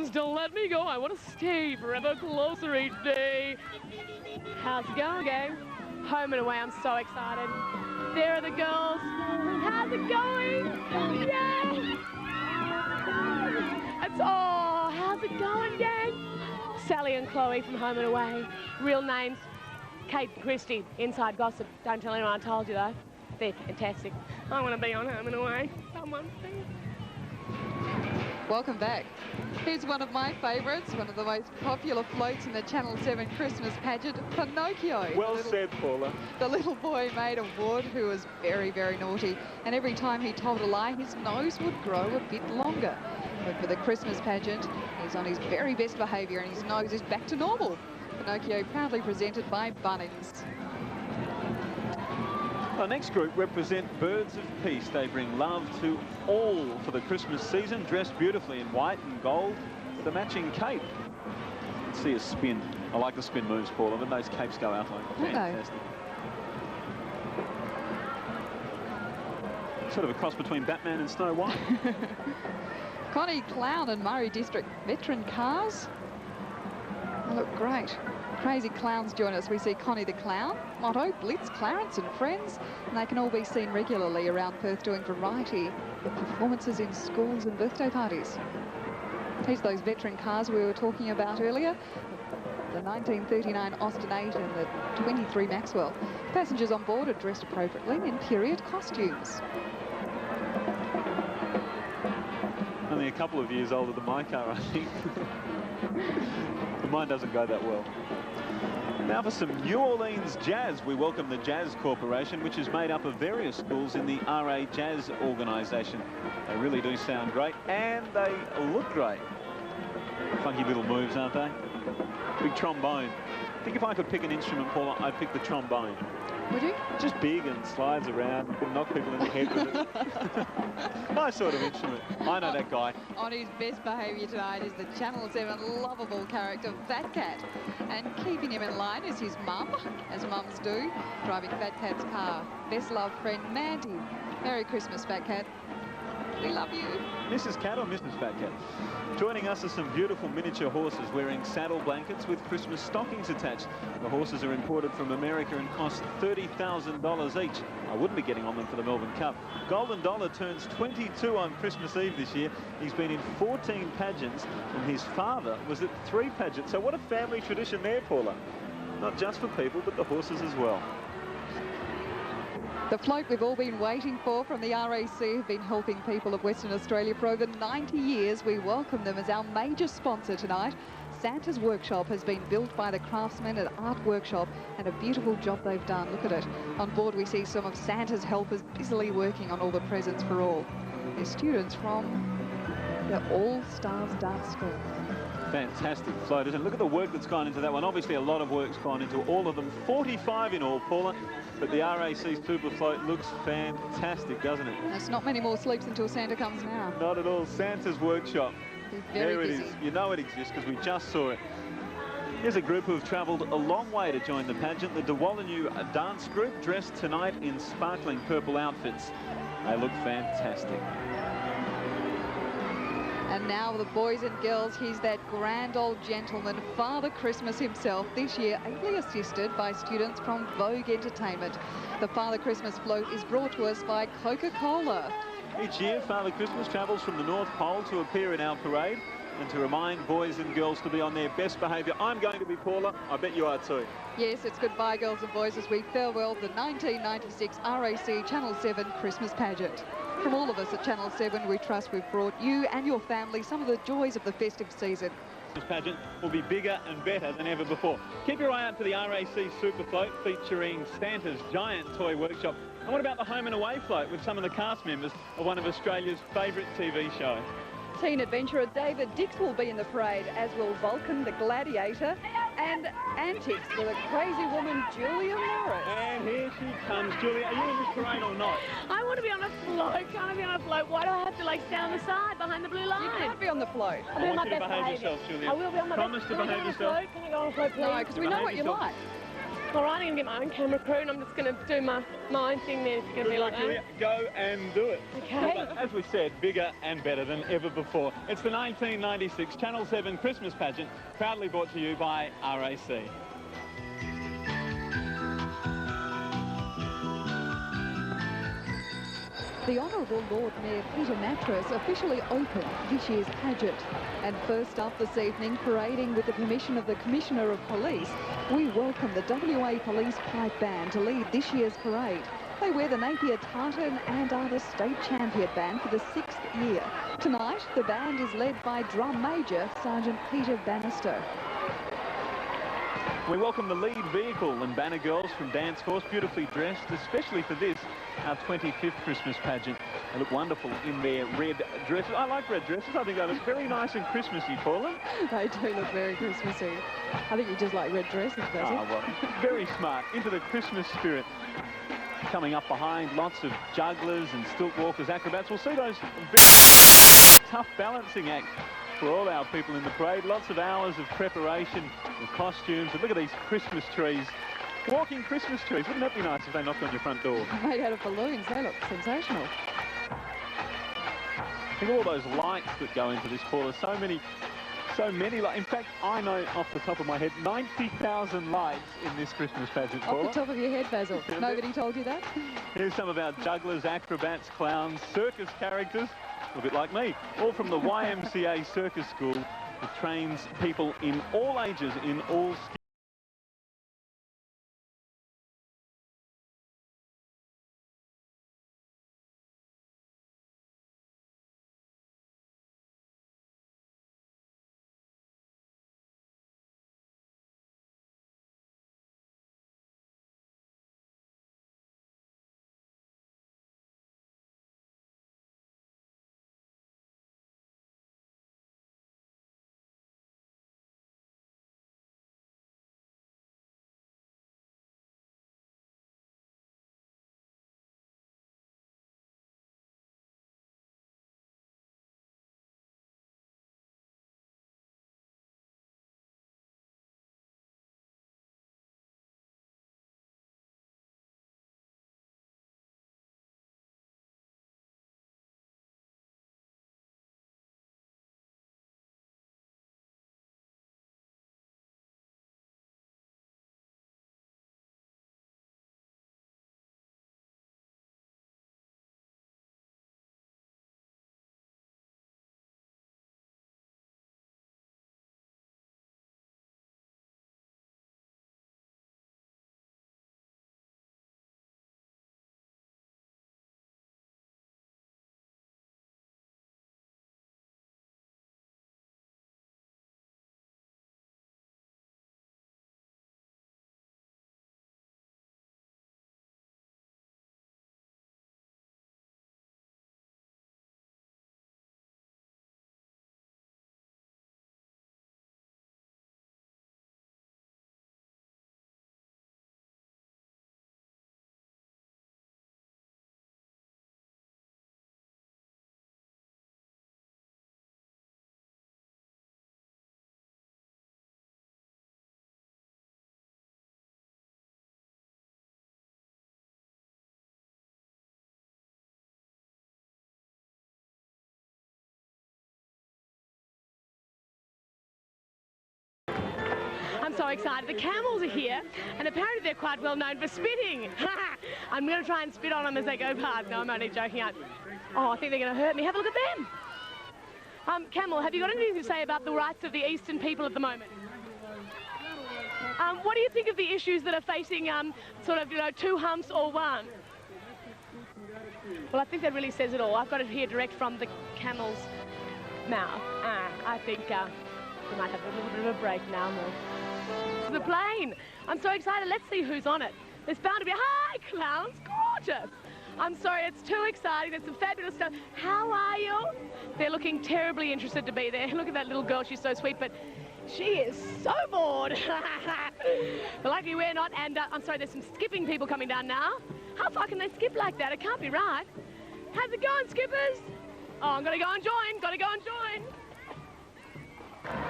Please don't let me go. I want to stay forever closer each day. How's it going, gang? Home and away. I'm so excited. There are the girls. How's it going? Yay! How's it going, gang? Sally and Chloe from Home and Away. Real names, Kate and Christy. Inside gossip. Don't tell anyone I told you, though. They're fantastic. I want to be on Home and Away. Someone please. Welcome back. Here's one of my favourites, one of the most popular floats in the Channel 7 Christmas pageant, Pinocchio. Well said, Paula. The little boy made of wood who was very, very naughty, and every time he told a lie, his nose would grow a bit longer. But for the Christmas pageant, he's on his very best behaviour and his nose is back to normal. Pinocchio proudly presented by Bunnings. Our next group represent Birds of Peace. They bring love to all for the Christmas season, dressed beautifully in white and gold with a matching cape. Let's see a spin. I like the spin moves, Paula, but those capes go out like fantastic. Sort of a cross between Batman and Snow White. Connie Clown and Murray District veteran cars. They look great. Crazy clowns join us. We see Connie the Clown, Motto, Blitz, Clarence and friends, and they can all be seen regularly around Perth doing variety of performances in schools and birthday parties. Here's those veteran cars we were talking about earlier, the 1939 Austin 8 and the 23 Maxwell. Passengers on board are dressed appropriately in period costumes. Only a couple of years older than my car, I think. But mine doesn't go that well. Now for some New Orleans jazz. We welcome the Jazz Corporation, which is made up of various schools in the RA Jazz organisation. They really do sound great, and they look great. Funky little moves, aren't they? Big trombone. I think if I could pick an instrument, Paula, I'd pick the trombone. Would you? Just big and slides around. You can knock people in the head with it. My sort of instrument. I know that guy. On his best behaviour tonight is the Channel 7 lovable character, Fat Cat. And keeping him in line is his mum, as mums do, driving Fat Cat's car. Best loved friend, Mandy. Merry Christmas, Fat Cat. We love you. Mrs. Cat or Mrs. Fat Cat? Joining us are some beautiful miniature horses wearing saddle blankets with Christmas stockings attached. The horses are imported from America and cost $30,000 each. I wouldn't be getting on them for the Melbourne Cup. Golden Dollar turns 22 on Christmas Eve this year. He's been in 14 pageants and his father was at 3 pageants. So what a family tradition there, Paula. Not just for people, but the horses as well. The float we've all been waiting for from the RAC have been helping people of Western Australia for over 90 years. We welcome them as our major sponsor tonight. Santa's Workshop has been built by the craftsmen at Art Workshop, and a beautiful job they've done. Look at it. On board we see some of Santa's helpers busily working on all the presents for all. They're students from the All Stars Dance School. Fantastic float, isn't it? Look at the work that's gone into that one. Obviously a lot of work's gone into all of them. 45 in all, Paula. But the RAC Super Float looks fantastic, doesn't it? There's not many more sleeps until Santa comes now. Not at all. Santa's Workshop. There it is. You know it exists because we just saw it. Here's a group who have travelled a long way to join the pageant. The Dewallinyu Dance Group, dressed tonight in sparkling purple outfits. They look fantastic. And now the boys and girls, he's that grand old gentleman, Father Christmas himself, this year ably assisted by students from Vogue Entertainment. The Father Christmas float is brought to us by Coca-Cola. Each year, Father Christmas travels from the North Pole to appear in our parade and to remind boys and girls to be on their best behaviour. I'm going to be, Paula. I bet you are too. Yes, it's goodbye, girls and boys, as we farewell the 1996 RAC Channel 7 Christmas pageant. From all of us at Channel 7, we trust we've brought you and your family some of the joys of the festive season. This pageant will be bigger and better than ever before. Keep your eye out for the RAC Super Float featuring Santa's giant toy workshop. And what about the Home and Away float with some of the cast members of one of Australia's favourite TV shows? Teen adventurer David Dix will be in the parade, as will Vulcan the Gladiator and Antics with a crazy woman, Julia Morris. And here she comes. Julia, are you in this parade or not? I want to be on a float. Can't I be on a float? Why do I have to like stand on the side behind the blue line? You can't be on the float. I'll be on I my want you to best behave behaviour. yourself, Julia. I will be on my Promise best. to behave yourself. Can I go on a float, please? No, because we know what you like. All right, I'm going to get my own camera crew and I'm just going to do my own thing there. It's going to be like that. Go and do it. Okay. But as we said, bigger and better than ever before. It's the 1996 Channel 7 Christmas pageant, proudly brought to you by RAC. The Honourable Lord Mayor Peter Matras officially opened this year's pageant. And first up this evening, parading with the permission of the Commissioner of Police, we welcome the WA Police Pipe Band to lead this year's parade. They wear the Napier tartan and are the state champion band for the 6th year. Tonight, the band is led by Drum Major Sergeant Peter Bannister. We welcome the lead vehicle and banner girls from Dance Force, beautifully dressed, especially for this, our 25th Christmas pageant. They look wonderful in their red dresses. I like red dresses. I think they look very nice and Christmassy, Paula. They do look very Christmassy. I think you just like red dresses, Basil. Well, very smart. Into the Christmas spirit. Coming up behind, lots of jugglers and stilt walkers, acrobats. We'll see those very tough balancing act for all our people in the parade. Lots of hours of preparation, the costumes. And look at these Christmas trees. Walking Christmas trees. Wouldn't that be nice if they knocked on your front door? Made out of balloons. They look sensational. Think all those lights that go into this, Paula. So many. In fact, I know off the top of my head, 90,000 lights in this Christmas pageant, Paula. Off the top of your head, Basil. Nobody told you that? Here's some of our jugglers, acrobats, clowns, circus characters, a bit like me, all from the YMCA Circus School that trains people in all ages, in all skills. I'm so excited. The camels are here, and apparently they're quite well known for spitting. I'm going to try and spit on them as they go past. No, I'm only joking. Oh, I think they're going to hurt me. Have a look at them. Camel, have you got anything to say about the rights of the Eastern people at the moment? What do you think of the issues that are facing sort of, two humps or one? Well, I think that really says it all. I've got it here direct from the camel's mouth. I think we might have a little bit of a break now. This is a plane. I'm so excited. Let's see who's on it. There's bound to be... Hi, clowns. Gorgeous. I'm sorry, it's too exciting. There's some fabulous stuff. How are you? They're looking terribly interested to be there. Look at that little girl. She's so sweet, but she is so bored. But luckily we're not. And I'm sorry, there's some skipping people coming down now. How far can they skip like that? It can't be right. How's it going, skippers? Oh, I'm going to go and join. Got to go and join.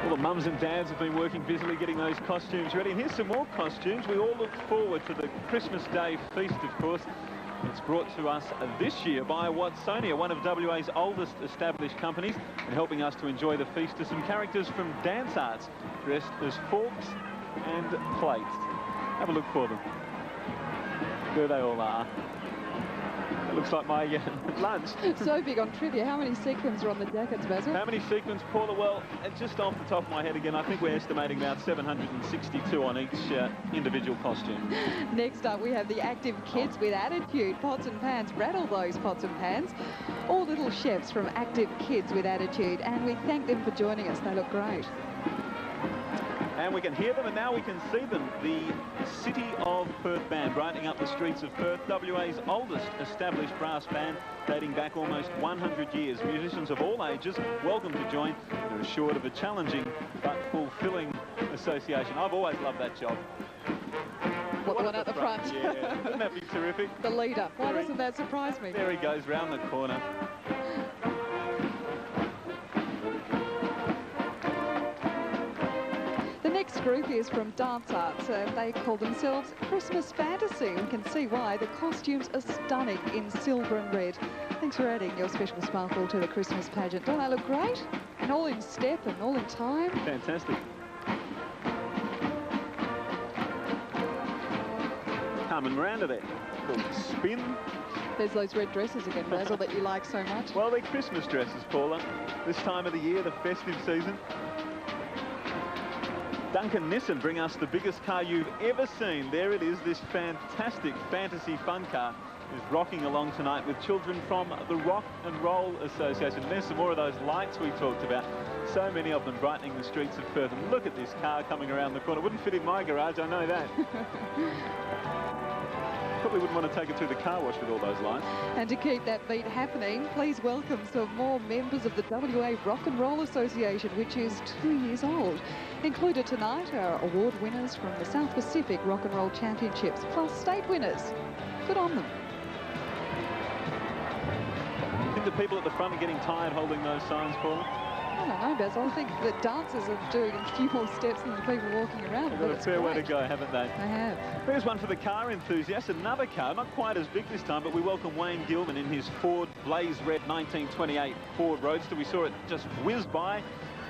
Well, the Well, mums and dads have been working busily getting those costumes ready. And here's some more costumes. We all look forward to the Christmas Day feast, of course. It's brought to us this year by Watsonia, one of WA's oldest established companies, and helping us to enjoy the feast are some characters from dance arts dressed as forks and plates. Have a look for them. There they all are. It looks like my lunch. So big on trivia. How many sequins are on the jackets, Basil? How many sequins, Paula? Well, just off the top of my head again, I think we're estimating about 762 on each individual costume. Next up, we have the active kids with attitude. Pots and pans, rattle those pots and pans. All little chefs from Active Kids with Attitude, and we thank them for joining us. They look great. And we can hear them, and now we can see them. The City of Perth Band, brightening up the streets of Perth, WA's oldest established brass band, dating back almost 100 years. Musicians of all ages, welcome to join. They're assured of a challenging but fulfilling association. I've always loved that job. What, the one at the front? Yeah, wouldn't that be terrific? The leader. Why doesn't that surprise me? There he goes, round the corner. The next group is from Dance Arts. They call themselves Christmas Fantasy. We can see why. The costumes are stunning in silver and red. Thanks for adding your special sparkle to the Christmas pageant. Don't they look great? And all in step and all in time. Fantastic. Carmen Miranda there. Little spin. There's those red dresses again, Basil, that you like so much. Well, they're Christmas dresses, Paula. This time of the year, the festive season. Duncan Nissen bring us the biggest car you've ever seen. There it is, this fantastic fantasy fun car is rocking along tonight with children from the Rock and Roll Association. There's some more of those lights we talked about. So many of them brightening the streets of Perth. And look at this car coming around the corner. Wouldn't fit in my garage, I know that. Probably wouldn't want to take it through the car wash with all those lights. And to keep that beat happening, please welcome some more members of the WA Rock and Roll Association, which is 2 years old. Included tonight are award winners from the South Pacific Rock and Roll Championships, plus state winners. Good on them. I think the people at the front are getting tired holding those signs, Paul. I don't know, Basil. I think the dancers are doing a few more steps than the people walking around. They've got a fair way to go, haven't they? They have. Here's one for the car enthusiasts. Another car, not quite as big this time, but we welcome Wayne Gilman in his Ford Blaze Red 1928 Ford Roadster. We saw it just whiz by.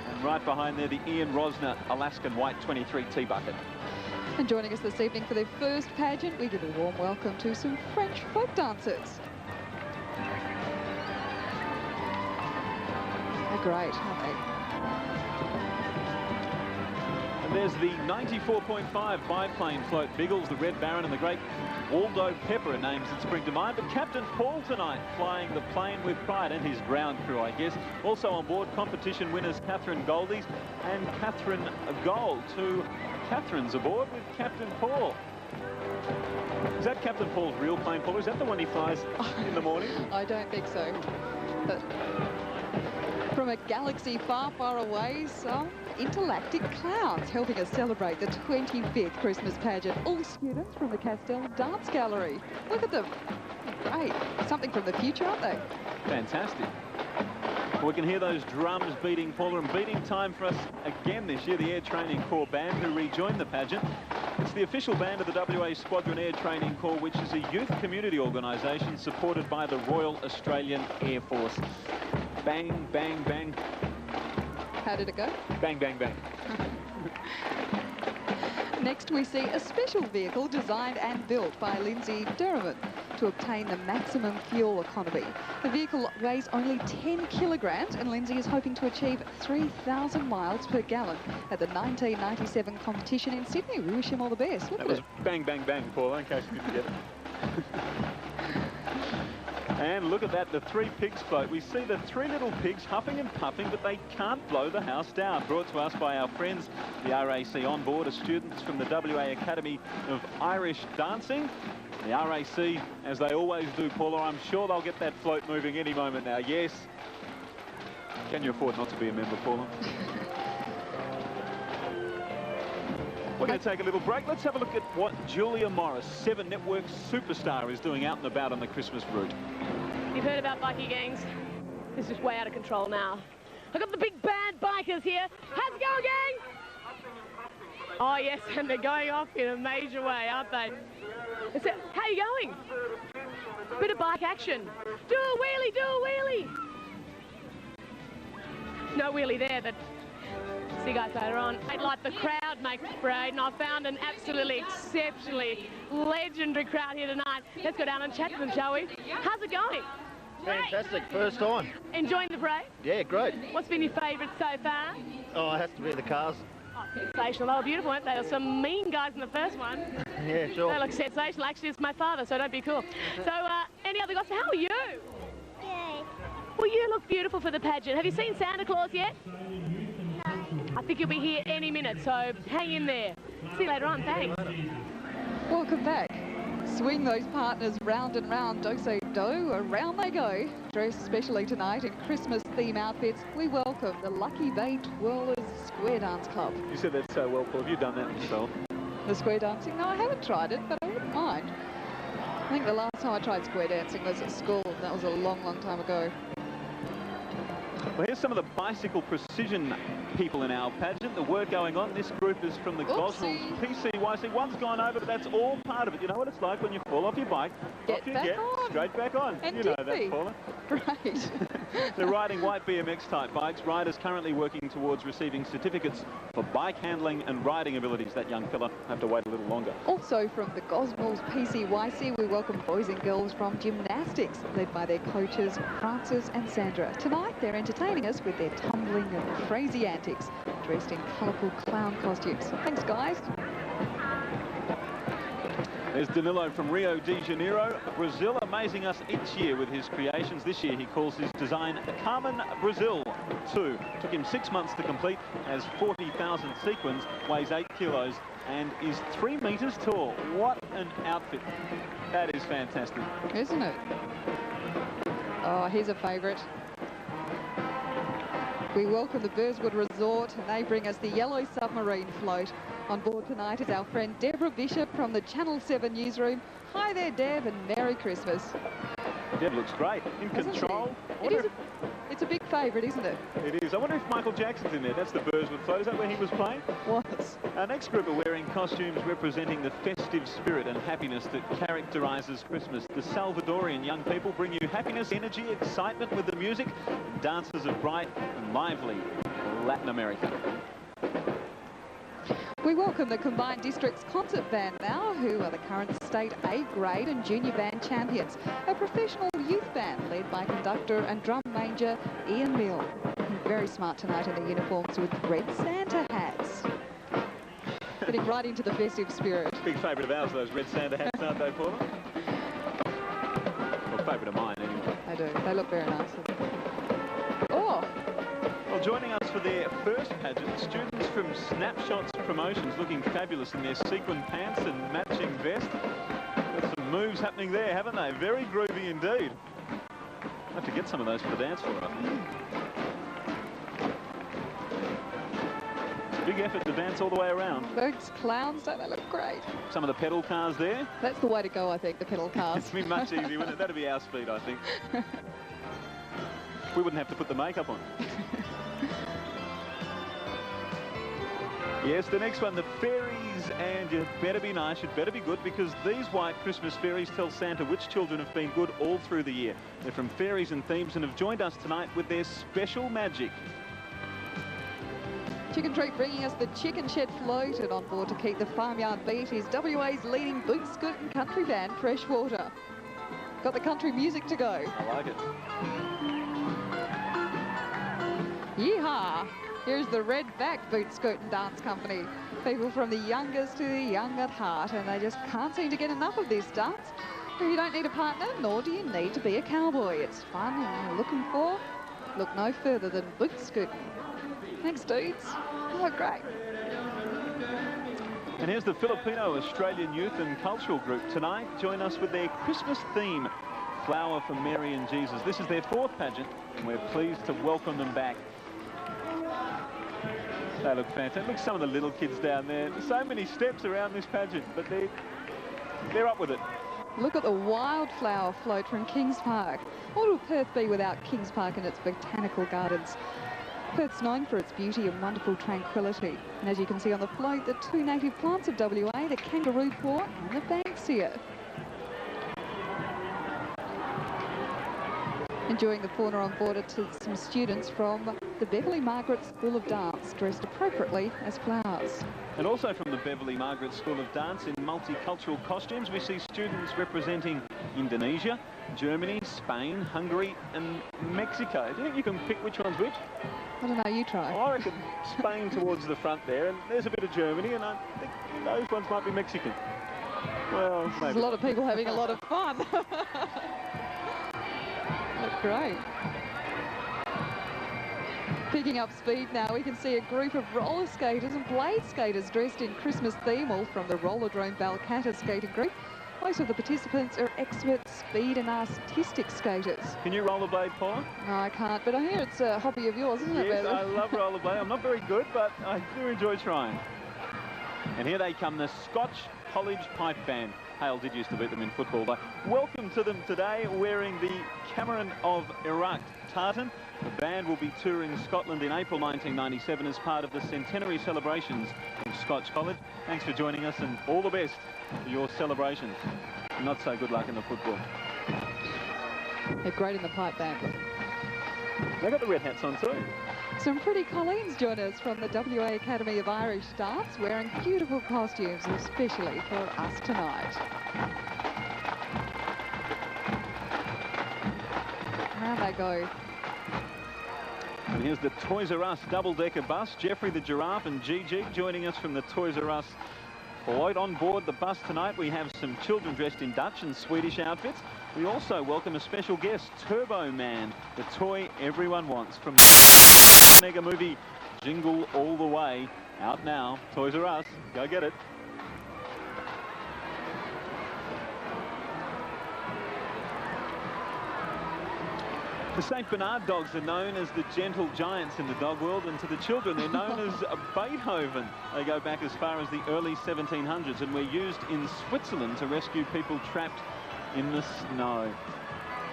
And right behind there, the Ian Rosner Alaskan White 23 T-Bucket. And joining us this evening for their first pageant, we give a warm welcome to some French folk dancers. They're great, aren't they? And there's the 94.5 biplane float Biggles, the Red Baron, and the great Waldo Pepper are names that spring to mind. But Captain Paul tonight flying the plane with pride, and his ground crew, I guess. Also on board, competition winners Catherine Goldies and Catherine Gold. Two Catherines aboard with Captain Paul. Is that Captain Paul's real plane, Paul? Is that the one he flies in the morning? I don't think so. But from a galaxy far, far away, some intergalactic clowns helping us celebrate the 25th Christmas pageant. All students from the Castell Dance Gallery. Look at them. Great. Something from the future, aren't they? Fantastic. Well, we can hear those drums beating, Paula, and beating time for us again this year, the Air Training Corps Band, who rejoined the pageant. It's the official band of the WA Squadron Air Training Corps, which is a youth community organisation supported by the Royal Australian Air Force. Bang, bang, bang. How did it go? Bang, bang, bang. Next, we see a special vehicle designed and built by Lindsay Derriman to obtain the maximum fuel economy. The vehicle weighs only 10 kilograms, and Lindsay is hoping to achieve 3,000 miles per gallon at the 1997 competition in Sydney. We wish him all the best. Look that at was it. Bang, bang, bang, Paul, in case you didn't get it. And look at that, the three pigs float. We see the three little pigs huffing and puffing, but they can't blow the house down. Brought to us by our friends, the RAC on board, are students from the WA Academy of Irish Dancing. The RAC, as they always do, Paula, I'm sure they'll get that float moving any moment now. Yes. Can you afford not to be a member, Paula? We're going to take a little break. Let's have a look at what Julia Morris, 7 Network superstar, is doing out and about on the Christmas route. You've heard about bikie gangs. This is way out of control now. I've got the big bad bikers here. How's it going, gang? Oh, yes, and they're going off in a major way, aren't they? How are you going? Bit of bike action. Do a wheelie, do a wheelie. No wheelie there, but see you guys later on. Like the crowd makes the parade, and I found an absolutely exceptionally legendary crowd here tonight. Let's go down and chat to them, shall we? How's it going? Fantastic, first time. Enjoying the parade? Yeah, great. What's been your favourite so far? Oh, it has to be the cars. Oh, sensational. They were beautiful, weren't they? There were some mean guys in the first one. Yeah, sure. They look sensational. Actually, it's my father, so don't be cool. So, any other gossip? How are you? Good. Well, you look beautiful for the pageant. Have you seen Santa Claus yet? I think he'll be here any minute, so hang in there. See you later on, thanks. Welcome back. Swing those partners round and round, do-so-do, around they go. Dressed specially tonight in Christmas theme outfits, we welcome the Lucky Bay Twirlers Square Dance Club. You said that so well, Paul. Have you done that yourself? The square dancing? No, I haven't tried it, but I wouldn't mind. I think the last time I tried square dancing was at school, and that was a long, long time ago. Well, here's some of the bicycle precision people in our pageant. The word going on, this group is from the Goswells PCYC. One's gone over, but that's all part of it. You know what it's like when you fall off your bike. Get back on. Straight back on. And you know that, Paula. Right. They're riding white BMX type bikes. Riders currently working towards receiving certificates for bike handling and riding abilities. That young fella have to wait a little longer. Also from the Goswells PCYC, we welcome boys and girls from gymnastics, led by their coaches Francis and Sandra. Tonight, they're entertaining us with their tumbling and crazy antics, dressed in colourful clown costumes. Thanks, guys. There's Danilo from Rio de Janeiro, Brazil, amazing us each year with his creations. This year he calls his design Carmen Brazil 2. Took him 6 months to complete, has 40,000 sequins, weighs 8 kilos and is 3 meters tall. What an outfit. That is fantastic. Isn't it? Oh, here's a favourite. We welcome the Burswood Resort, and they bring us the Yellow Submarine float. On board tonight is our friend Deborah Bishop from the Channel 7 newsroom. Hi there, Deb, and Merry Christmas. Deb looks great, in control. It's a big favourite, isn't it? It is. I wonder if Michael Jackson's in there. That's the Burswood float. Is that where he was playing? Was. Our next group are wearing costumes representing the festive spirit and happiness that characterises Christmas. The Salvadorian young people bring you happiness, energy, excitement with the music, and dances of bright and lively Latin America. We welcome the Combined Districts Concert Band now, who are the current state A grade and junior band champions. A professional youth band led by conductor and drum major Ian Mill. Very smart tonight in their uniforms with red Santa hats. Getting right into the festive spirit. Big favourite of ours, those red Santa hats, aren't they, Paula? Well, favourite of mine, anyway. They do. They look very nice. Oh! Well, joining us for their first pageant, students from Snapshots Promotions, looking fabulous in their sequin pants and matching vest. Got some moves happening there, haven't they? Very groovy indeed. I'll have to get some of those for the dance floor, I think. It's a big effort to dance all the way around. Those clowns, don't they look great? Some of the pedal cars there. That's the way to go, I think, the pedal cars. It's been much easier, wouldn't it? That'd be our speed, I think. We wouldn't have to put the makeup on. Yes, the next one, the fairies, and you better be nice, you'd better be good, because these white Christmas fairies tell Santa which children have been good all through the year. They're from Fairies and Themes and have joined us tonight with their special magic. Chicken Treat bringing us the Chicken Shed float, and on board to keep the farmyard beat is WA's leading boot scoot and country band, Freshwater. Got the country music to go. I like it. Yeehaw! Here's the Red Back Boot Scoot and Dance Company. People from the youngest to the young at heart, and they just can't seem to get enough of this dance. You don't need a partner, nor do you need to be a cowboy. It's fun, and you're looking for, look no further than boot scooting. Thanks, dudes. Oh, great. And here's the Filipino Australian Youth and Cultural Group. Tonight, join us with their Christmas theme, Flower for Mary and Jesus. This is their fourth pageant, and we're pleased to welcome them back. They look fantastic. Look at some of the little kids down there. So many steps around this pageant, but they're up with it. Look at the wildflower float from Kings Park. What would Perth be without Kings Park and its botanical gardens? Perth's known for its beauty and wonderful tranquility. And as you can see on the float, the two native plants of WA, the kangaroo paw and the banksia. Enjoying the fauna on board are some students from the Beverley Margaret School of Dance, dressed appropriately as flowers. And also from the Beverley Margaret School of Dance in multicultural costumes, we see students representing Indonesia, Germany, Spain, Hungary and Mexico. Do you think you can pick which one's which? I don't know, you try. I reckon Spain towards the front there, and there's a bit of Germany, and I think those ones might be Mexican. Well, maybe. There's a lot of people having a lot of fun. Look great. Picking up speed now, we can see a group of roller skaters and blade skaters dressed in Christmas theme, all from the Rollerdrome Balcatta skating group. Most of the participants are expert speed and artistic skaters. Can you rollerblade, Paula? No, I can't, but I hear it's a hobby of yours, isn't it, Yes, Bradley? I love rollerblade. I'm not very good, but I do enjoy trying. And here they come, the Scotch College Pipe Band. Hale did used to beat them in football, but welcome to them today wearing the Cameron of Iraq tartan. The band will be touring Scotland in April 1997 as part of the centenary celebrations of Scotch College. Thanks for joining us and all the best for your celebrations. Not so good luck in the football. They're great in the pipe band. Look. They got the red hats on too. Some pretty Colleens join us from the WA Academy of Irish Dance, wearing beautiful costumes, especially for us tonight. Round they go. And here's the Toys R Us double-decker bus. Jeffrey the Giraffe and Gigi joining us from the Toys R Us float. On board the bus tonight, we have some children dressed in Dutch and Swedish outfits. We also welcome a special guest, Turbo Man, the toy everyone wants. From the mega movie Jingle All the Way, out now. Toys R Us, go get it. The St. Bernard dogs are known as the gentle giants in the dog world, and to the children they're known as Beethoven. They go back as far as the early 1700s and were used in Switzerland to rescue people trapped in the snow.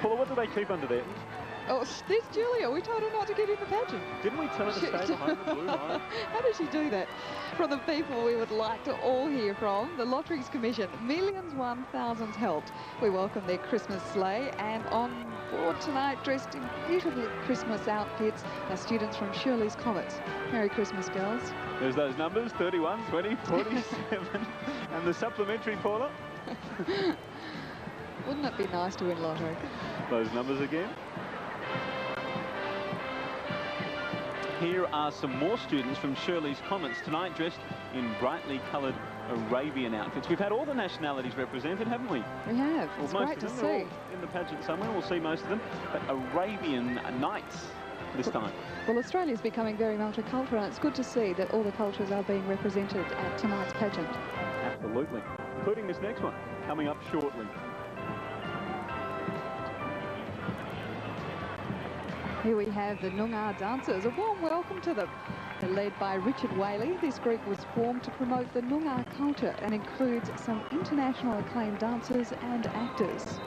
Paula, what do they keep under there? Oh, there's Julia. We told her not to get in the pageant. Didn't we tell her to stay behind the blue line? How did she do that? From the people we would like to all hear from, the Lotteries Commission, millions won, thousands helped. We welcome their Christmas sleigh, and on board tonight, dressed in beautiful Christmas outfits, are students from Shirley's Comets. Merry Christmas, girls. There's those numbers, 31, 20, 47, and the supplementary, Paula. Wouldn't it be nice to win lottery? Those numbers again. Here are some more students from Shirley's Comets tonight, dressed in brightly coloured Arabian outfits. We've had all the nationalities represented, haven't we? We have. Well, It's most great of to them. see. They're all in the pageant somewhere. We'll see most of them. But Arabian nights this time. Well, Australia's becoming very multicultural, and it's good to see that all the cultures are being represented at tonight's pageant. Absolutely. Including this next one, coming up shortly. Here we have the Noongar dancers. A warm welcome to them. They're led by Richard Whaley. This group was formed to promote the Noongar culture and includes some international acclaimed dancers and actors.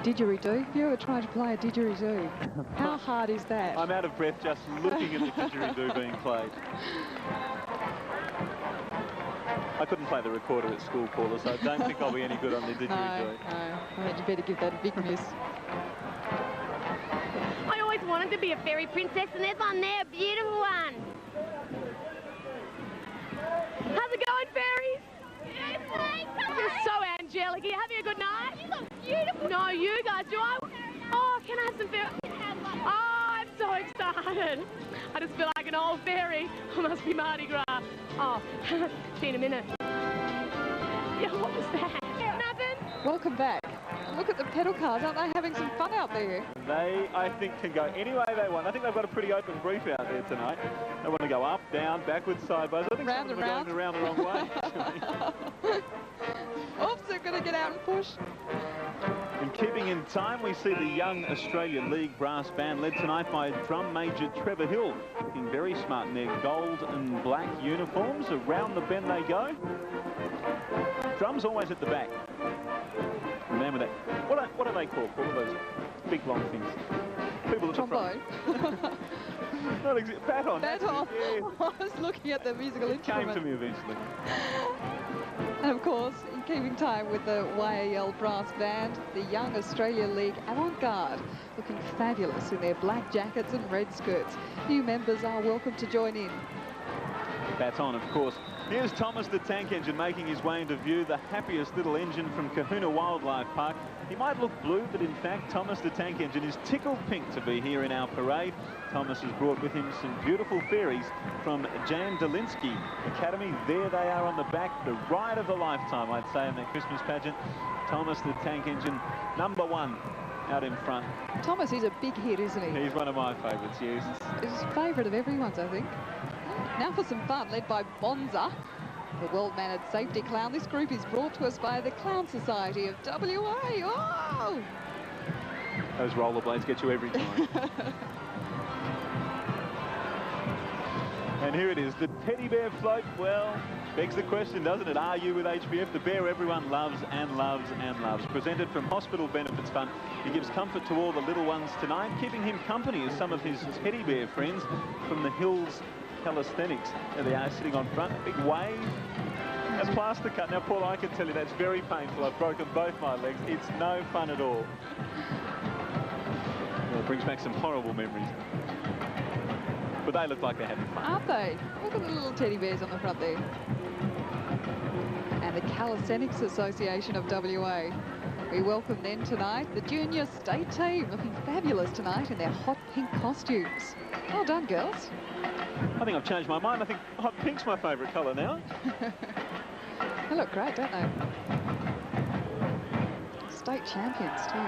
Didgeridoo. Have you ever tried to play a didgeridoo? How hard is that? I'm out of breath just looking at the didgeridoo being played. I couldn't play the recorder at school, Paula, so I don't think I'll be any good on the didgeridoo. No. I think you better give that a big miss. I always wanted to be a fairy princess, and there's one there, a beautiful one. How's it going, fairies? You're so angelic. Are you having a good night? You look beautiful. No, you guys do. Oh, can I have some fairy? Oh, I'm so excited. I just feel like an old fairy. I must be Mardi Gras. Oh, see you in a minute. Yeah, what was that? Nothing. Welcome back. Look at the pedal cars. Aren't they having some fun out there? They, I think, can go any way they want. I think they've got a pretty open brief out there tonight. They want to go up, down, backwards, sideways. I think Round some of and them are going around the wrong way, actually. Oops, they're going to get out and push. And keeping in time, we see the Young Australia League brass band led tonight by drum major Trevor Hill, looking very smart in their gold and black uniforms. Around the bend they go. Drums always at the back. The man with that. What are they called? What are those big long things? People at the front. Not exactly. Baton. Baton. Yeah. I was looking at the musical instrument. Came to me eventually. And of course, in keeping time with the YAL brass band, the Young Australia League Avant-Garde, looking fabulous in their black jackets and red skirts. New members are welcome to join in. Baton, of course. Here's Thomas the Tank Engine making his way into view, the happiest little engine from Kahuna Wildlife Park. He might look blue, but in fact, Thomas the Tank Engine is tickled pink to be here in our parade. Thomas has brought with him some beautiful fairies from Jan Dolinsky Academy. There they are on the back, the ride of a lifetime, I'd say, in that Christmas pageant. Thomas the Tank Engine, #1 out in front. Thomas is a big hit, isn't he? He's one of my favourites, yes. He's a favourite of everyone's, I think. Now for some fun, led by Bonza, the well-mannered safety clown. This group is brought to us by the Clown Society of WA. Oh! Those rollerblades get you every time. And here it is, the teddy bear float. Well, begs the question, doesn't it? Are you with HBF? The bear everyone loves and loves and loves. Presented from Hospital Benefits Fund. He gives comfort to all the little ones tonight, keeping him company as some of his teddy bear friends from the Hills Calisthenics. There they are, sitting on front. Big wave. A plaster cut. Now, Paul, I can tell you that's very painful. I've broken both my legs. It's no fun at all. Well, it brings back some horrible memories. But they look like they're having fun. Aren't they? Look at the little teddy bears on the front there. And the Calisthenics Association of WA. We welcome then tonight the junior state team, looking fabulous tonight in their hot pink costumes. Well done, girls. I think I've changed my mind. I think hot pink's my favourite colour now. They look great, don't they? State champions too.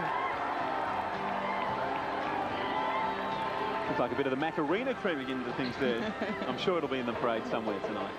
Looks like a bit of the Macarena creeping into things there. I'm sure it'll be in the parade somewhere tonight.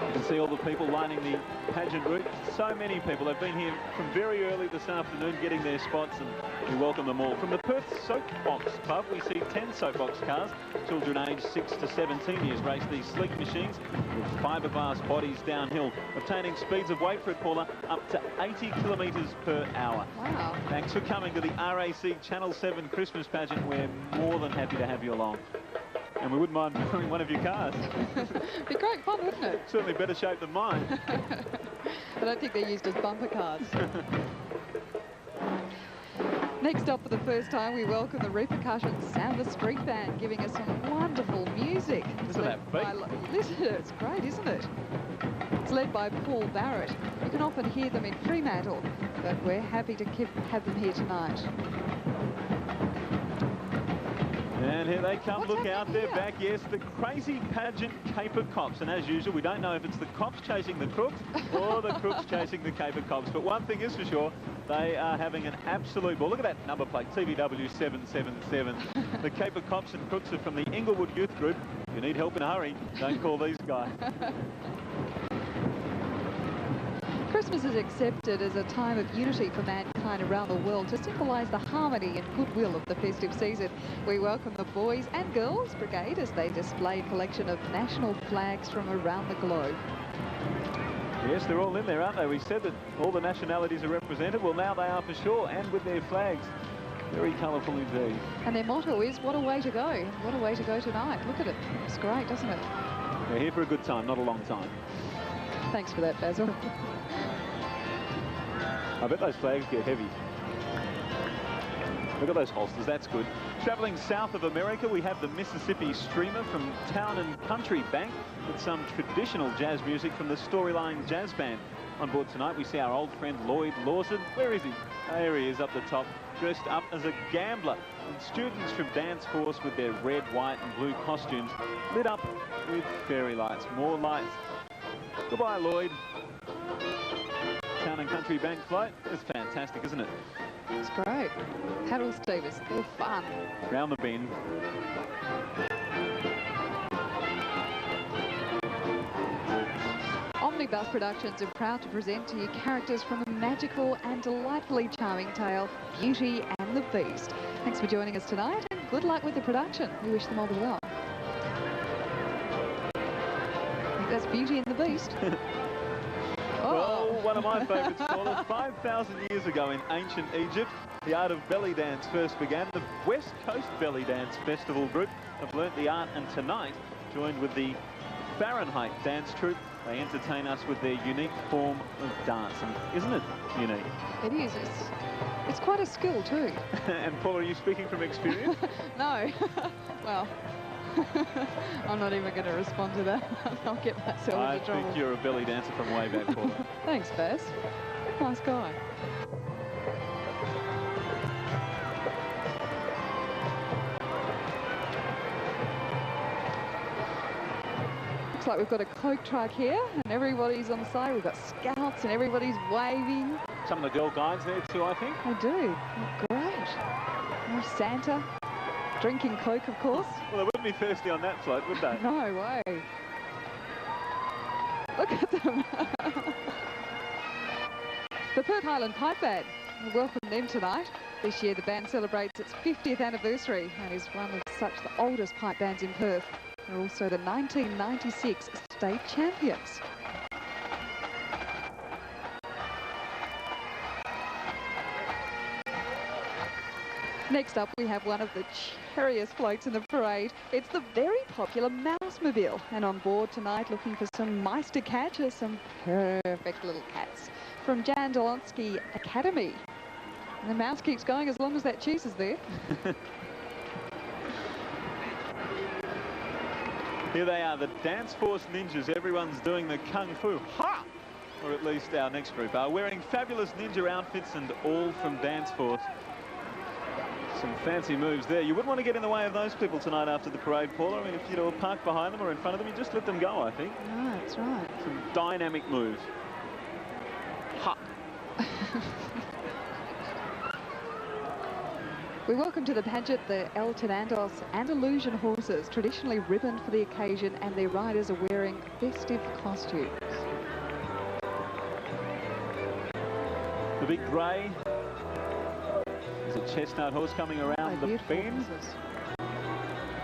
You can see all the people lining the pageant route. So many people. They've been here from very early this afternoon getting their spots, and we welcome them all. From the Perth Soapbox Club, we see 10 soapbox cars. Children aged 6 to 17 years race these sleek machines with fiberglass bodies downhill, obtaining speeds of, wait for it, Paula, up to 80 kilometres per hour. Wow. Thanks for coming to the RAC Channel 7 Christmas pageant. We're more than happy to have you along. And we wouldn't mind borrowing one of your cars. Be great fun, wouldn't it? Certainly better shape than mine. I don't think they're used as bumper cars. Next up for the first time, we welcome the Repercussion Samba Street Band, giving us some wonderful music. Listen to that beat. Listen, it's great, isn't it? It's led by Paul Barrett. You can often hear them in Fremantle, but we're happy to have them here tonight. And here they come. What's Look out, they're here? back. Yes, the crazy pageant caper cops. And as usual, we don't know if it's the cops chasing the crooks or the crooks chasing the caper cops. But one thing is for sure, they are having an absolute ball. Look at that number plate, TVW 777. The caper cops and crooks are from the Inglewood Youth Group. If you need help in a hurry, don't call these guys. Christmas is accepted as a time of unity for mankind around the world to symbolise the harmony and goodwill of the festive season. We welcome the Boys and Girls Brigade as they display a collection of national flags from around the globe. Yes, they're all in there, aren't they? We said that all the nationalities are represented. Well, now they are for sure, and with their flags. Very colourful indeed. And their motto is, what a way to go. What a way to go tonight. Look at it. It's great, doesn't it? We're here for a good time, not a long time. Thanks for that, Basil. I bet those flags get heavy. Look at those holsters, that's good. Travelling south of America, we have the Mississippi Streamer from Town and Country Bank with some traditional jazz music from the Storyline Jazz Band. On board tonight, we see our old friend Lloyd Lawson. Where is he? There he is up the top, dressed up as a gambler. And students from Dance Force with their red, white and blue costumes lit up with fairy lights. More lights. Goodbye, Lloyd. Town and Country Bank float. It's fantastic, isn't it? It's great. Paddle steamers, they're fun. Round the bend. Omnibus Productions are proud to present to you characters from the magical and delightfully charming tale, Beauty and the Beast. Thanks for joining us tonight and good luck with the production. We wish them all the well. as Beauty and the Beast. Well, one of my favourites, Paula. 5,000 years ago in ancient Egypt, the art of belly dance first began. The West Coast Belly Dance Festival group have learnt the art, and tonight, joined with the Fahrenheit dance troupe, they entertain us with their unique form of dancing. Isn't it unique? It is. It's quite a skill too. And Paula, are you speaking from experience? No. Well, I'm not even going to respond to that. I'll get myself into trouble. I think you're a belly dancer from way back, Paula. Thanks, Bess. Nice guy. Looks like we've got a Coke truck here, and everybody's on the side. We've got scouts, and everybody's waving. Some of the girl guides there too, I think. They do. Oh, great. Oh, Santa. Drinking Coke, of course. Well, they wouldn't be thirsty on that float, would they? No way. Look at them. The Perth Highland Pipe Band. We welcome them tonight. This year the band celebrates its 50th anniversary and is one of such the oldest pipe bands in Perth. They're also the 1996 state champions. Next up, we have one of the cheeriest floats in the parade. It's the very popular Mousemobile. And on board tonight, looking for some Meister catchers, some perfect little cats from Jan Dolonsky Academy. And the mouse keeps going as long as that cheese is there. Here they are, the Dance Force Ninjas. Everyone's doing the Kung Fu. Ha! Or at least our next group are, wearing fabulous ninja outfits and all from Dance Force. Some fancy moves there. You wouldn't want to get in the way of those people tonight after the parade, Paula. I mean, if you were parked behind them or in front of them, you just let them go, I think. No, that's right. Some dynamic moves. Ha! We welcome to the pageant the El Tenandos Andalusian horses, traditionally ribboned for the occasion, and their riders are wearing festive costumes. The big grey. There's a chestnut horse coming around the bend. Horses.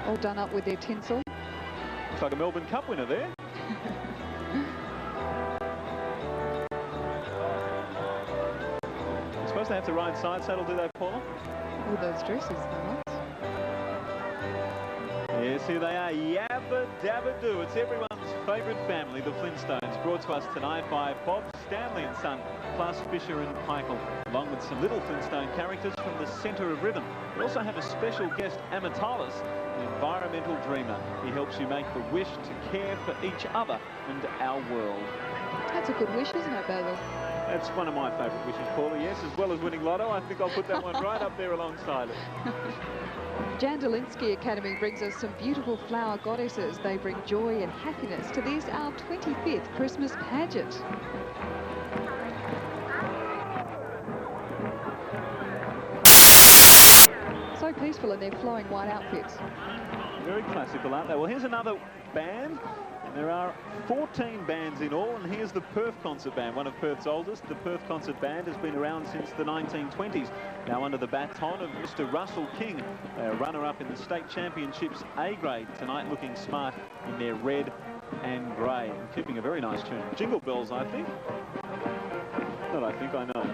All done up with their tinsel. Looks like a Melbourne Cup winner there. I suppose they have to ride side saddle, do they, Paula? All those dresses, the ones. Yes, here they are. Yabba Dabba Doo. It's everyone's favourite family, the Flintstones, brought to us tonight by Bob Stanley and Son, plus Fisher and Peichel, along with some little Flintstone characters from the centre of rhythm. We also have a special guest, Amatalis, an environmental dreamer. He helps you make the wish to care for each other and our world. That's a good wish, isn't it, Basil? That's one of my favourite wishes, Paula, yes, as well as winning Lotto. I think I'll put that one right up there alongside it. Jan Dolonsky Academy brings us some beautiful flower goddesses. They bring joy and happiness to this, our 25th Christmas pageant. So peaceful in their flowing white outfits. Very classical, aren't they? Well, here's another band. There are 14 bands in all, and here's the Perth Concert Band, one of Perth's oldest. The Perth Concert Band has been around since the 1920s, now under the baton of Mr. Russell King. They are runner-up in the State Championships A grade tonight, looking smart in their red and grey, and keeping a very nice tune. Jingle Bells, I think. Not I think, I know.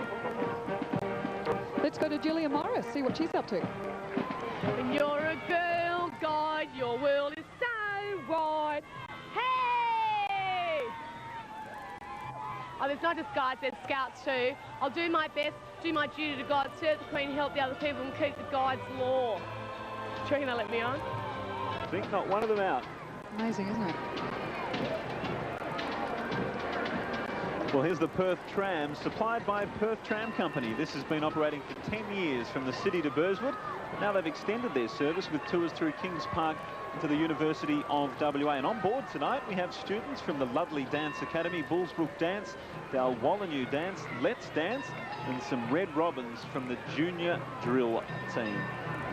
Let's go to Julia Morris, see what she's up to. When you're a girl guide, your world is so wide. Hey! Oh, there's not just guides, there's scouts too. I'll do my best, do my duty to God, serve the Queen, help the other people and keep the guide's law. Do you reckon they'll let me on? I think not one of them out. Amazing, isn't it? Well, here's the Perth Tram, supplied by Perth Tram Company. This has been operating for 10 years from the city to Burswood. Now they've extended their service with tours through Kings Park to the University of WA. And on board tonight, we have students from the lovely Dance Academy, Bullsbrook Dance, Dalwallinu Dance, Let's Dance, and some Red Robins from the Junior Drill team.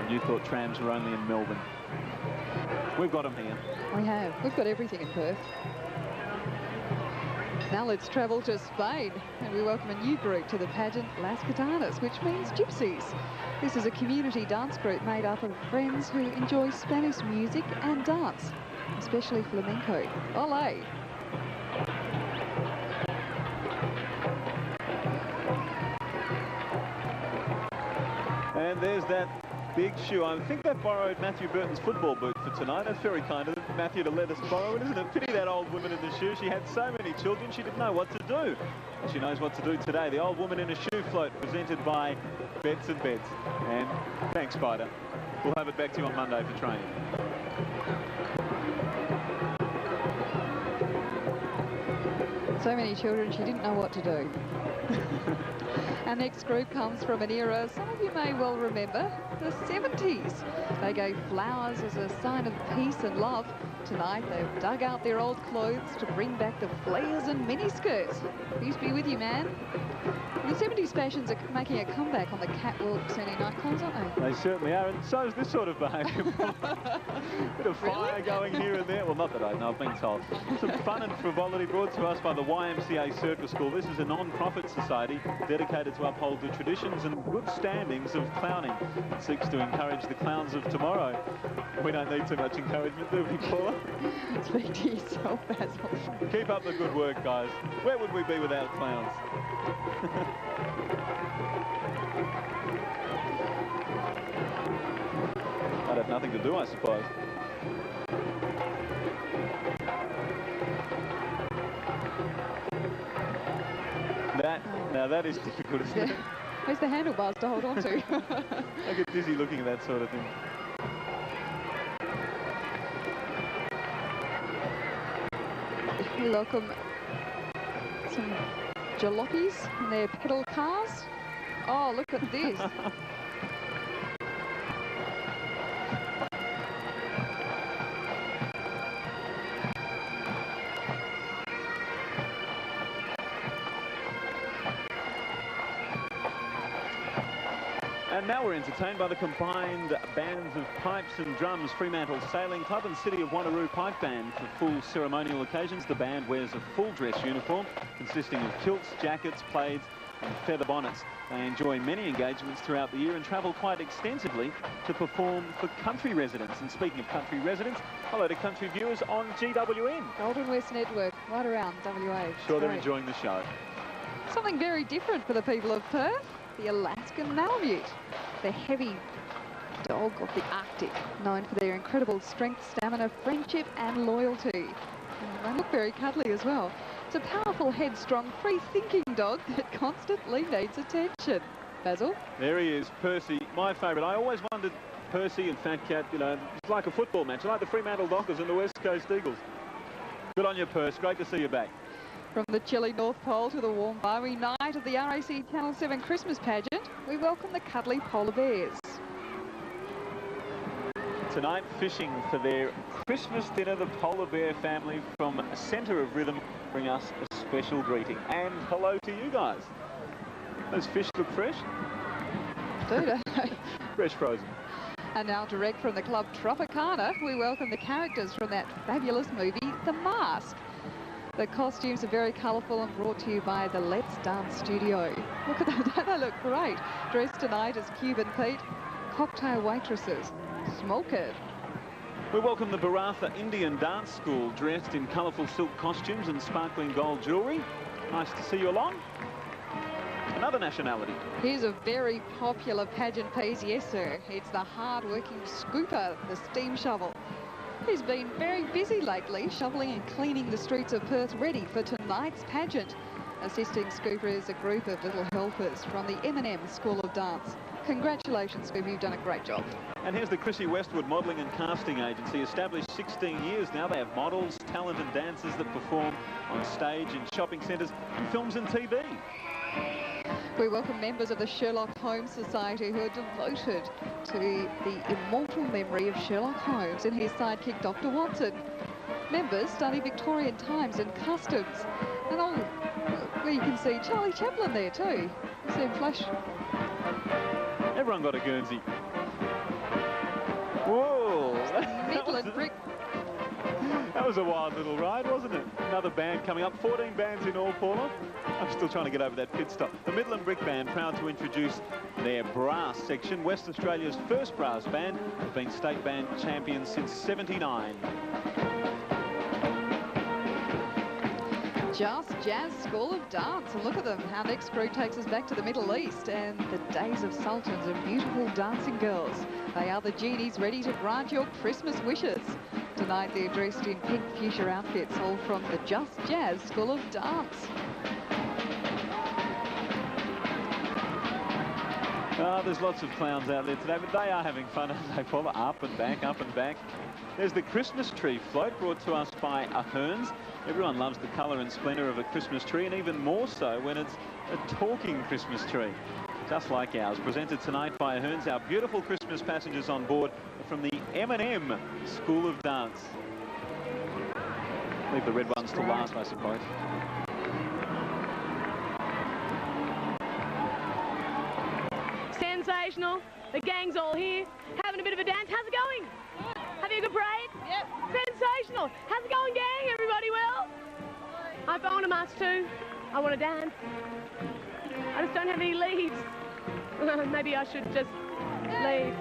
And you thought trams were only in Melbourne. We've got them here. We have. We've got everything in Perth. Now let's travel to Spain, and we welcome a new group to the pageant, Las Gitanas, which means gypsies. This is a community dance group made up of friends who enjoy Spanish music and dance. especially flamenco. Ole! And there's that big shoe. I think they borrowed Matthew Burton's football boot for tonight. That's very kind of Matthew to let us borrow it, isn't it? Pity that old woman in the shoe. She had so many children, she didn't know what to do. And she knows what to do today. The old woman in a shoe float, presented by Beds and Beds. And thanks, Spider. We'll have it back to you on Monday for training. So many children, she didn't know what to do. Our next group comes from an era some of you may well remember, the 70s. They gave flowers as a sign of peace and love. Tonight they've dug out their old clothes to bring back the flares and miniskirts. Peace be with you, man. The 70s fashions are making a comeback on the catwalks and in nightclubs, aren't they? They certainly are, and so is this sort of behaviour. Bit of fire going here and there. Well, not that I know, I've been told. Some fun and frivolity brought to us by the YMCA Circus School. This is a non-profit society dedicated to uphold the traditions and good standings of clowning. It seeks to encourage the clowns of tomorrow. We don't need too much encouragement, do we, Paula? Speak to yourself, Basil. Keep up the good work, guys. Where would we be without clowns? I'd have nothing to do, I suppose. Now that is difficult, isn't it? Where's the handlebars to hold on to? I get dizzy looking at that sort of thing. We welcome some jalopies in their pedal cars. Oh, look at this. And now we're entertained by the combined bands of pipes and drums, Fremantle Sailing Club and City of Wanneroo Pipe Band. For full ceremonial occasions, the band wears a full dress uniform consisting of kilts, jackets, plaids and feather bonnets. They enjoy many engagements throughout the year and travel quite extensively to perform for country residents. And speaking of country residents, hello to country viewers on GWN. Golden West Network, right around WA. Sure they're enjoying the show. Something very different for the people of Perth. The Alaskan Malamute, the heavy dog of the Arctic, known for their incredible strength, stamina, friendship and loyalty. And they look very cuddly as well. It's a powerful, headstrong, free-thinking dog that constantly needs attention. Basil? There he is, Percy, my favourite. I always wondered, Percy and Fat Cat, you know, it's like a football match, like the Fremantle Dockers and the West Coast Eagles. Good on you, Percy. Great to see you back. From the chilly North Pole to the warm Bowie night of the RAC Channel 7 Christmas pageant, we welcome the cuddly polar bears. Tonight, fishing for their Christmas dinner, the polar bear family from Centre of Rhythm bring us a special greeting. And hello to you guys. Those fish look fresh. Do they? Fresh frozen. And now direct from the Club Tropicana, we welcome the characters from that fabulous movie, The Mask. The costumes are very colourful and brought to you by the Let's Dance studio. Look at them, don't they look great? Dressed tonight as Cuban Pete, cocktail waitresses, smoker. We welcome the Baratha Indian Dance School, dressed in colourful silk costumes and sparkling gold jewellery. Nice to see you along. Another nationality. Here's a very popular pageant piece, yes sir. It's the hard-working scooper, the steam shovel. He's been very busy lately, shoveling and cleaning the streets of Perth ready for tonight's pageant. Assisting Scooper is a group of little helpers from the M&M School of Dance. Congratulations, Scooper, you've done a great job. And here's the Chrissy Westwood Modelling and Casting Agency, established 16 years now. They have models, talented dancers that perform on stage, in shopping centres, and films and TV. We welcome members of the Sherlock Holmes Society who are devoted to the immortal memory of Sherlock Holmes and his sidekick, Dr. Watson. Members study Victorian times and customs. And oh, well, you can see Charlie Chaplin there too. You see him flash. Everyone got a Guernsey. Whoa! Midland brick. That was a wild little ride, wasn't it? Another band coming up, 14 bands in all, Paula. I'm still trying to get over that pit stop. The Midland Brick Band, proud to introduce their brass section. West Australia's first brass band, have been state band champions since '79. Just Jazz School of Dance. And look at them. Our next crew takes us back to the Middle East and the days of sultans and beautiful dancing girls. They are the genies ready to grant your Christmas wishes. Tonight they're dressed in pink fuchsia outfits, all from the Just Jazz School of Dance. Oh, there's lots of clowns out there today, but they are having fun as they follow up and back, up and back. There's the Christmas tree float brought to us by Ahern's. Everyone loves the colour and splendour of a Christmas tree, and even more so when it's a talking Christmas tree, just like ours. Presented tonight by Ahern's, our beautiful Christmas passengers on board from the M&M School of Dance. Leave the red ones to last, I suppose. Sensational. The gang's all here, having a bit of a dance. How's it going? Good. Having a good parade? Yep. Sensational. How's it going, gang? Everybody well? I want a march too. I want to dance. I just don't have any leads. Maybe I should just leave.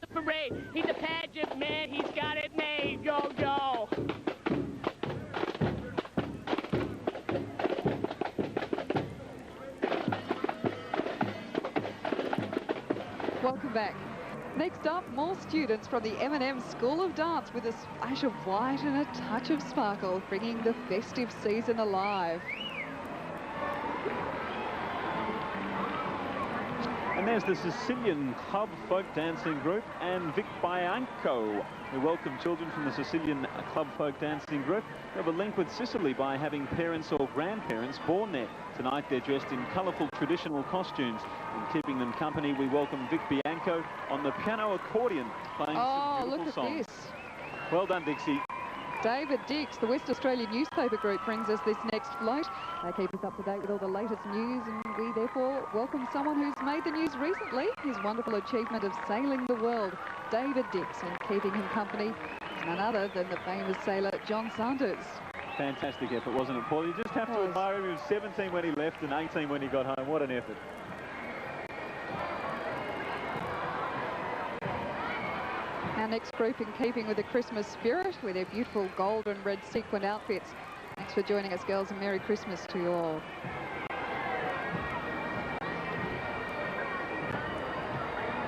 The parade. He's a pageant man. He's got it made. Go, go. Welcome back. Next up, more students from the M&M School of Dance with a splash of white and a touch of sparkle, bringing the festive season alive. And there's the Sicilian Club Folk Dancing Group and Vic Bianco, who welcome children from the Sicilian Club Folk Dancing Group. They have a link with Sicily by having parents or grandparents born there. Tonight they're dressed in colourful traditional costumes. And keeping them company, we welcome Vic Bianco on the piano accordion, playing some beautiful songs. Look at this. Well done, Dixie. David Dix, the West Australian newspaper group, brings us this next float. They keep us up to date with all the latest news, and we therefore welcome someone who's made the news recently. His wonderful achievement of sailing the world, David Dix, and keeping him company is none other than the famous sailor John Sanders. Fantastic effort, wasn't it, Paul? You just have to admire him. He was 17 when he left and 18 when he got home. What an effort. Our next group in keeping with the Christmas spirit with their beautiful gold and red sequined outfits. Thanks for joining us, girls, and Merry Christmas to you all.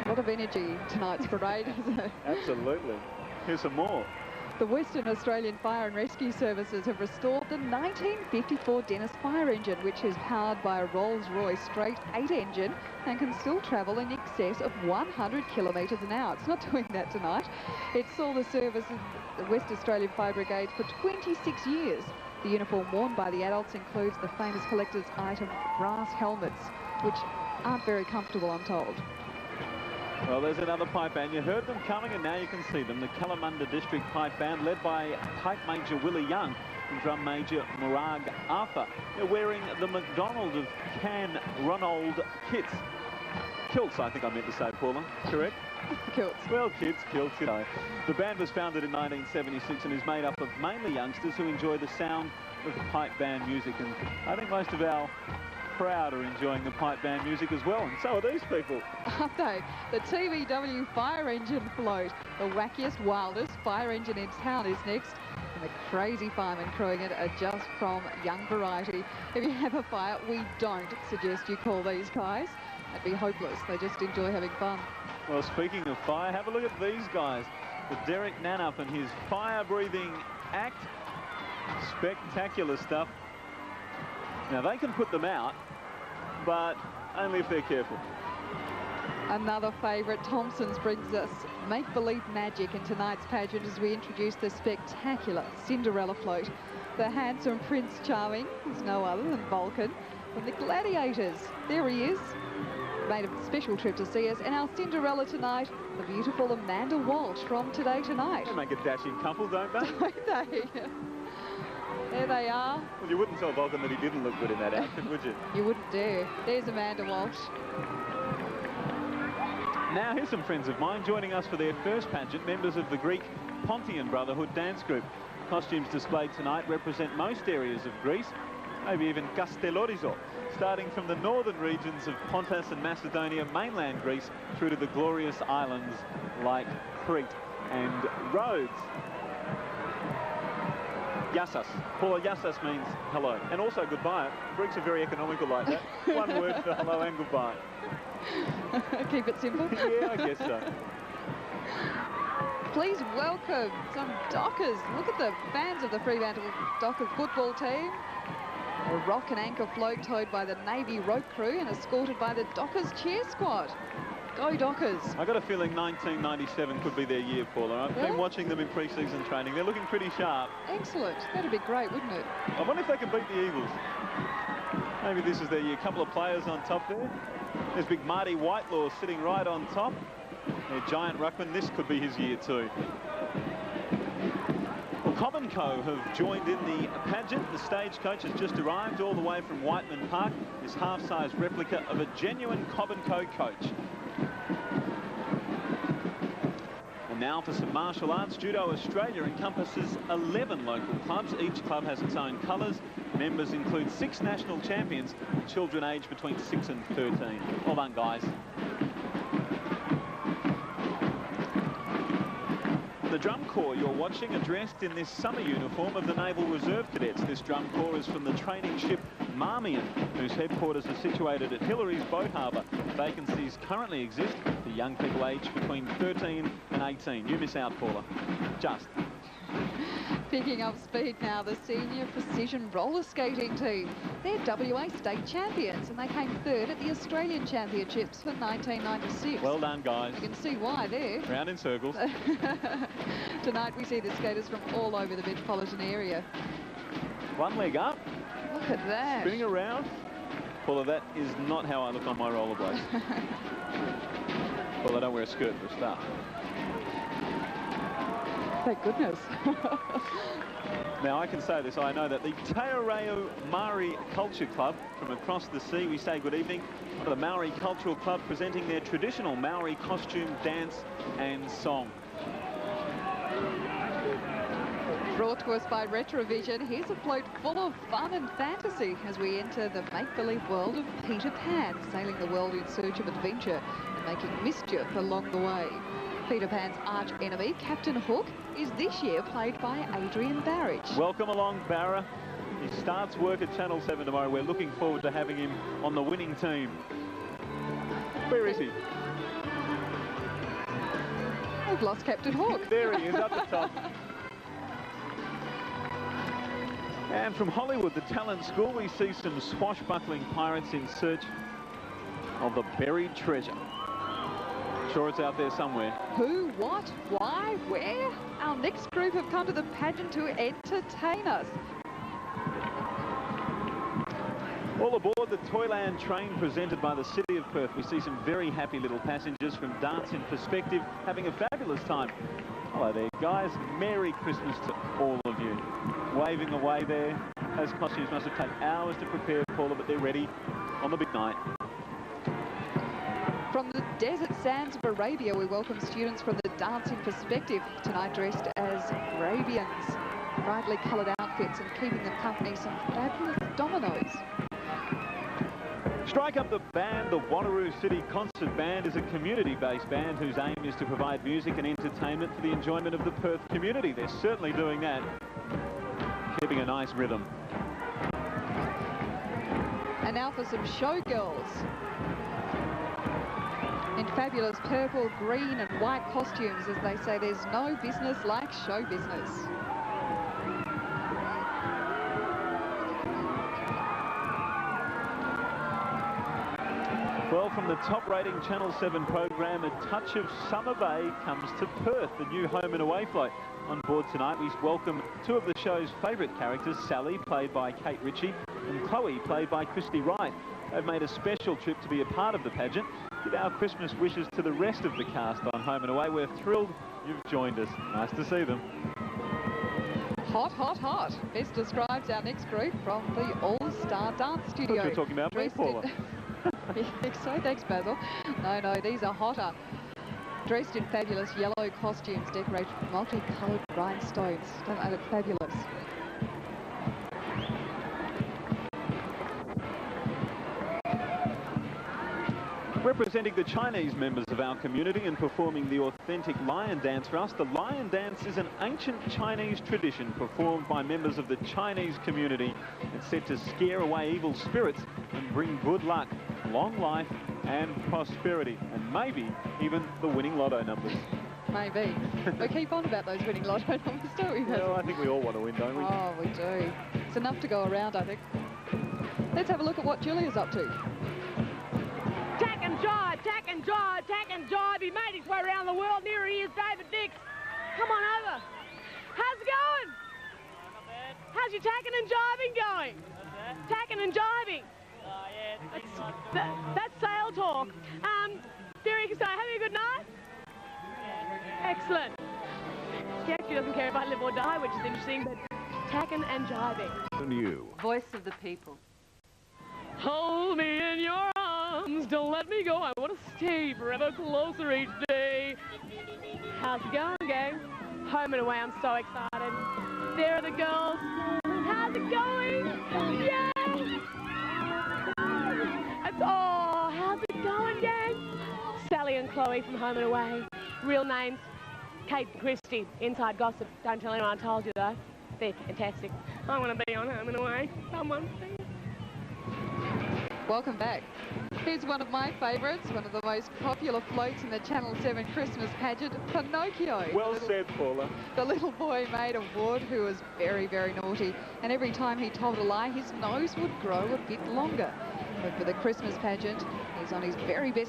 A lot of energy tonight's parade, isn't it? Absolutely. Here's some more. The Western Australian Fire and Rescue Services have restored the 1954 Dennis fire engine, which is powered by a Rolls-Royce straight 8 engine and can still travel in excess of 100 kilometres an hour. It's not doing that tonight. It saw the service in the West Australian Fire Brigade for 26 years. The uniform worn by the adults includes the famous collector's item brass helmets, which aren't very comfortable, I'm told. Well, there's another pipe band. You heard them coming, and now you can see them. The Kalamunda District Pipe Band, led by Pipe Major Willie Young and Drum Major Murag Arthur. They're wearing the McDonald of Can Ronald kits. Kilts, I think I meant to say, Paula. Correct? Kilts. Well, kilts, you know. The band was founded in 1976 and is made up of mainly youngsters who enjoy the sound of pipe band music. And I think most of our crowd are enjoying the pipe band music as well, and so are these people. Aren't they? The TVW fire engine float, the wackiest, wildest fire engine in town, is next, and the crazy firemen crewing it are just from young variety. If you have a fire, we don't suggest you call these guys. That'd be hopeless. They just enjoy having fun. Well, speaking of fire, have a look at these guys. The Derek Nanup and his fire-breathing act. Spectacular stuff. Now, they can put them out, but only if they're careful. Another favourite, Thompson's, brings us make-believe magic in tonight's pageant as we introduce the spectacular Cinderella float. The handsome Prince Charming is no other than Vulcan from the Gladiators. There he is. Made a special trip to see us. And our Cinderella tonight, the beautiful Amanda Walsh from Today Tonight. They make a dashing couple, don't they? Don't they? There they are. Well, you wouldn't tell Vulcan that he didn't look good in that outfit, would you? You wouldn't dare. There's Amanda Walsh. Now, here's some friends of mine joining us for their first pageant, members of the Greek Pontian Brotherhood dance group. Costumes displayed tonight represent most areas of Greece, maybe even Castellorizo, starting from the northern regions of Pontus and Macedonia, mainland Greece, through to the glorious islands like Crete and Rhodes. Yassas. Paula, yassas means hello. And also goodbye. Greeks are very economical like that. One word for hello and goodbye. Keep it simple. Yeah, I guess so. Please welcome some Dockers. Look at the fans of the Fremantle Dockers football team. A rock and anchor float towed by the Navy rope crew and escorted by the Dockers cheer squad. Go Dockers. I got a feeling 1997 could be their year, Paula. I've been watching them in pre-season training. They're looking pretty sharp. Excellent. That'd be great, wouldn't it? I wonder if they can beat the Eagles. Maybe this is their year. A couple of players on top there. There's big Marty Whitelaw sitting right on top. Their giant ruckman. This could be his year too. Well, Cobb & Co have joined in the pageant. The stagecoach has just arrived all the way from Whiteman Park. This half-size replica of a genuine Cobb & Co coach. And now for some martial arts. Judo Australia encompasses 11 local clubs. Each club has its own colours. Members include 6 national champions, children aged between 6 and 13. Well done, guys. The drum corps you're watching are dressed in this summer uniform of the Naval Reserve Cadets. This drum corps is from the training ship Marmion, whose headquarters are situated at Hillary's Boat Harbour. Vacancies currently exist for young people aged between 13 and 18. You miss out, Paula. Just. Picking up speed now, the senior precision roller skating team. They're WA state champions and they came 3rd at the Australian Championships for 1996. Well done, guys. You can see why there. Round in circles. Tonight we see the skaters from all over the metropolitan area. One leg up. Look at that. Spinning around. Paula, that is not how I look on my rollerblades. Well, I don't wear a skirt for a start. Thank goodness. Now, I can say this. I know that the Te Reo Maori Culture Club from across the sea, we say good evening to the Maori Cultural Club presenting their traditional Maori costume, dance and song. Brought to us by Retrovision, here's a float full of fun and fantasy as we enter the make-believe world of Peter Pan, sailing the world in search of adventure and making mischief along the way. Peter Pan's arch enemy, Captain Hook, is this year played by Adrian Barrage. Welcome along, Barra. He starts work at Channel 7 tomorrow. We're looking forward to having him on the winning team. Where is he? We've lost Captain Hook. There he is, up the top. And from Hollywood, the talent school, we see some swashbuckling pirates in search of the buried treasure. Sure, it's out there somewhere. Who, what, why, where? Our next group have come to the pageant to entertain us. All aboard the Toyland train presented by the City of Perth. We see some very happy little passengers from Dance in Perspective having a fabulous time. Hello there, guys. Merry Christmas to all of you. Waving away there. Those costumes must have taken hours to prepare, Paula, but they're ready on the big night. From the desert sands of Arabia, we welcome students from the Dance in Perspective, tonight dressed as Arabians. Brightly coloured outfits and keeping them company, some fabulous dominoes. Strike Up the Band, the Wanneroo City Concert Band, is a community-based band whose aim is to provide music and entertainment for the enjoyment of the Perth community. They're certainly doing that, keeping a nice rhythm. And now for some showgirls. In fabulous purple, green and white costumes, as they say, there's no business like show business. Well, from the top-rating Channel 7 program, A Touch of Summer Bay comes to Perth, the new home and away flight. On board tonight, we welcome two of the show's favourite characters, Sally, played by Kate Ritchie, and Chloe, played by Christy Wright. They've made a special trip to be a part of the pageant. Give our Christmas wishes to the rest of the cast on Home and Away. We're thrilled you've joined us. Nice to see them. Hot, hot, hot. Best describes our next group from the All-Star Dance Studio. I thought you were talking about me, Paula. So, thanks, Basil. No, these are hotter. Dressed in fabulous yellow costumes, decorated with multicoloured rhinestones. Don't they look fabulous? Representing the Chinese members of our community and performing the authentic lion dance for us, the lion dance is an ancient Chinese tradition performed by members of the Chinese community. It's said to scare away evil spirits and bring good luck, long life and prosperity, and maybe even the winning lotto numbers. Maybe. We keep on about those winning lotto numbers, don't we? Well, I think we all want to win, don't we? Oh, we do. It's enough to go around, I think. Let's have a look at what Julia's up to. Tack and jive, tack and jive, tack and jive. He made his way around the world. Here he is, David Dix. Come on over. How's it going? Not bad. How's your tacking and jiving going? What's that? Tacking and jiving. Yeah, That's sail talk. Derek, so having a good night? Excellent. He actually doesn't care if I live or die, which is interesting, but tacking and jiving. New. Voice of the people. Hold me in your arms, don't let me go. I want to stay forever closer each day. How's it going, gang? Home and away, I'm so excited. There are the girls. How's it going? Yay! Oh, how's it going, gang? Sally and Chloe from Home and Away. Real names, Kate and Christy. Inside gossip. Don't tell anyone I told you, though. They're fantastic. I want to be on Home and Away. Someone, please. Welcome back. Here's one of my favourites, one of the most popular floats in the Channel 7 Christmas pageant, Pinocchio. Well said, Paula. The little boy made of wood who was very, very naughty, and every time he told a lie, his nose would grow a bit longer. But for the Christmas pageant, he's on his very best